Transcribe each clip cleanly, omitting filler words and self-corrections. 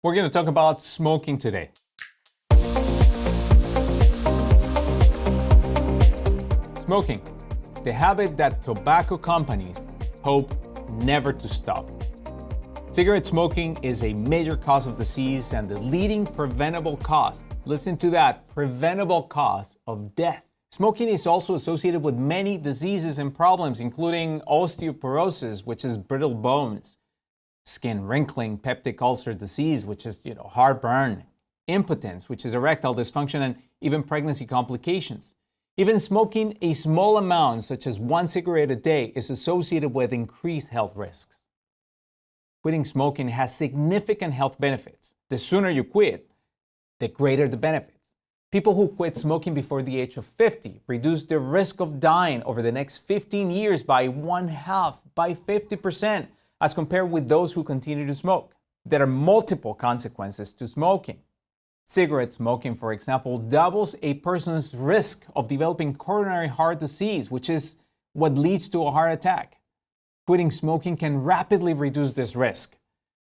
We're going to talk about smoking today. Smoking, the habit that tobacco companies hope never to stop. Cigarette smoking is a major cause of disease and the leading preventable cause. Listen to that, preventable cause of death. Smoking is also associated with many diseases and problems, including osteoporosis, which is brittle bones, skin wrinkling, peptic ulcer disease, which is, heartburn, impotence, which is erectile dysfunction, and even pregnancy complications. Even smoking a small amount, such as 1 cigarette a day, is associated with increased health risks. Quitting smoking has significant health benefits. The sooner you quit, the greater the benefits. People who quit smoking before the age of 50 reduce their risk of dying over the next 15 years by 50%, as compared with those who continue to smoke. There are multiple consequences to smoking. Cigarette smoking, for example, doubles a person's risk of developing coronary heart disease, which is what leads to a heart attack. Quitting smoking can rapidly reduce this risk.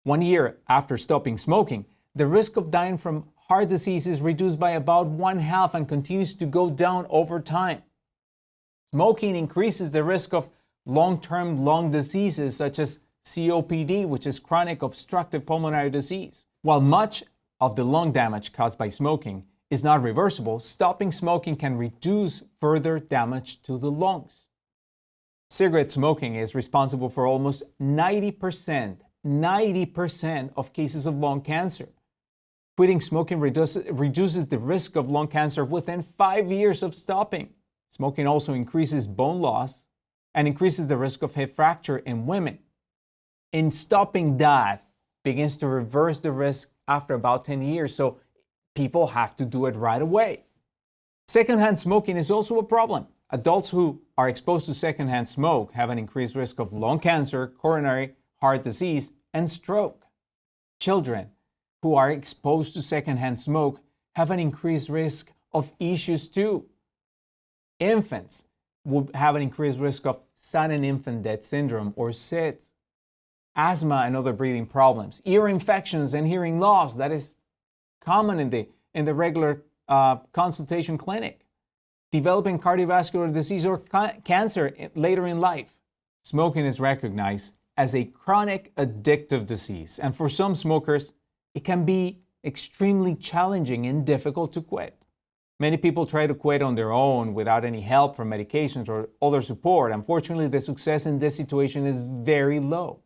1 year after stopping smoking, the risk of dying from heart disease is reduced by about 1/2 and continues to go down over time. Smoking increases the risk of long-term lung diseases such as COPD, which is chronic obstructive pulmonary disease. While much of the lung damage caused by smoking is not reversible, stopping smoking can reduce further damage to the lungs. Cigarette smoking is responsible for almost 90% of cases of lung cancer. Quitting smoking reduces the risk of lung cancer within 5 years of stopping. Smoking also increases bone loss and increases the risk of hip fracture in women. And stopping that begins to reverse the risk after about 10 years, so people have to do it right away. Secondhand smoking is also a problem. Adults who are exposed to secondhand smoke have an increased risk of lung cancer, coronary heart disease, and stroke. Children who are exposed to secondhand smoke have an increased risk of issues too. Infants will have an increased risk of sudden infant death syndrome or SIDS. Asthma and other breathing problems, ear infections and hearing loss, that is common in the regular consultation clinic. Developing cardiovascular disease or cancer later in life. Smoking is recognized as a chronic addictive disease, and for some smokers, it can be extremely challenging and difficult to quit. Many people try to quit on their own without any help from medications or other support. Unfortunately, the success in this situation is very low.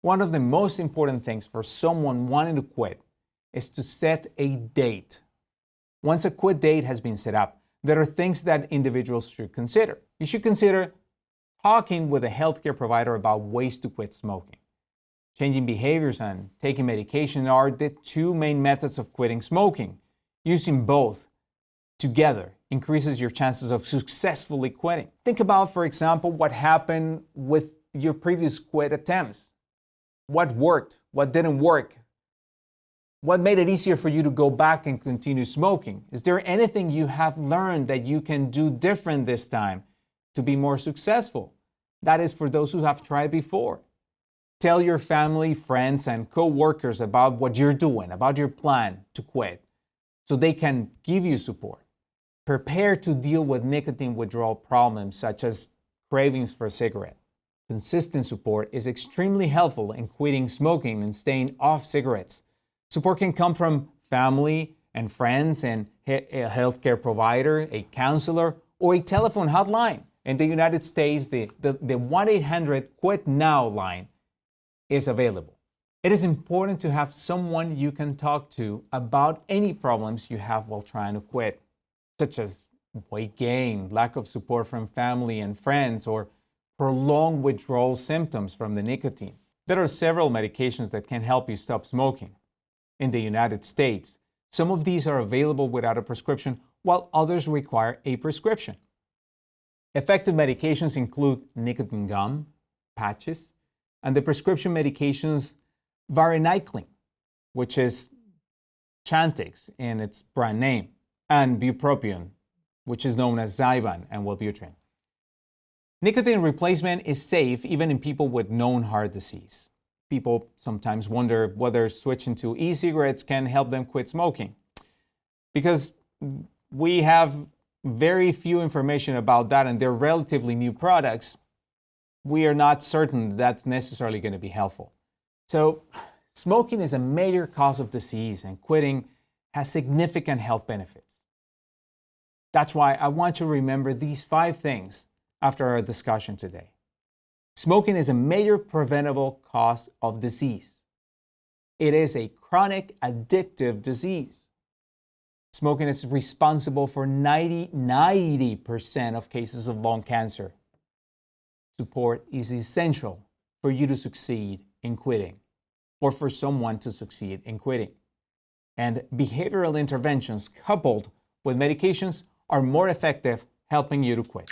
One of the most important things for someone wanting to quit is to set a date. Once a quit date has been set up, there are things that individuals should consider. You should consider talking with a healthcare provider about ways to quit smoking. Changing behaviors and taking medication are the two main methods of quitting smoking. Using both together increases your chances of successfully quitting. Think about, for example, what happened with your previous quit attempts. What worked? What didn't work? What made it easier for you to go back and continue smoking? Is there anything you have learned that you can do different this time to be more successful? That is for those who have tried before. Tell your family, friends, and co-workers about what you're doing, about your plan to quit, so they can give you support. Prepare to deal with nicotine withdrawal problems such as cravings for a cigarette. Consistent support is extremely helpful in quitting smoking and staying off cigarettes. Support can come from family and friends and a healthcare provider, a counselor, or a telephone hotline. In the United States, the 1-800-QUIT-NOW line is available. It is important to have someone you can talk to about any problems you have while trying to quit, such as weight gain, lack of support from family and friends, or prolonged withdrawal symptoms from the nicotine. There are several medications that can help you stop smoking. In the United States, some of these are available without a prescription, while others require a prescription. Effective medications include nicotine gum, patches, and the prescription medications varenicline, which is Chantix in its brand name, and bupropion, which is known as Zyban and Wellbutrin. Nicotine replacement is safe even in people with known heart disease. people sometimes wonder whether switching to e-cigarettes can help them quit smoking. Because we have very few information about that and they're relatively new products, we are not certain that's necessarily going to be helpful. So, smoking is a major cause of disease and quitting has significant health benefits. That's why I want you to remember these 5 things after our discussion today. Smoking is a major preventable cause of disease. It is a chronic addictive disease. Smoking is responsible for 90% of cases of lung cancer. Support is essential for you to succeed in quitting, or for someone to succeed in quitting. And behavioral interventions coupled with medications are more effective helping you to quit.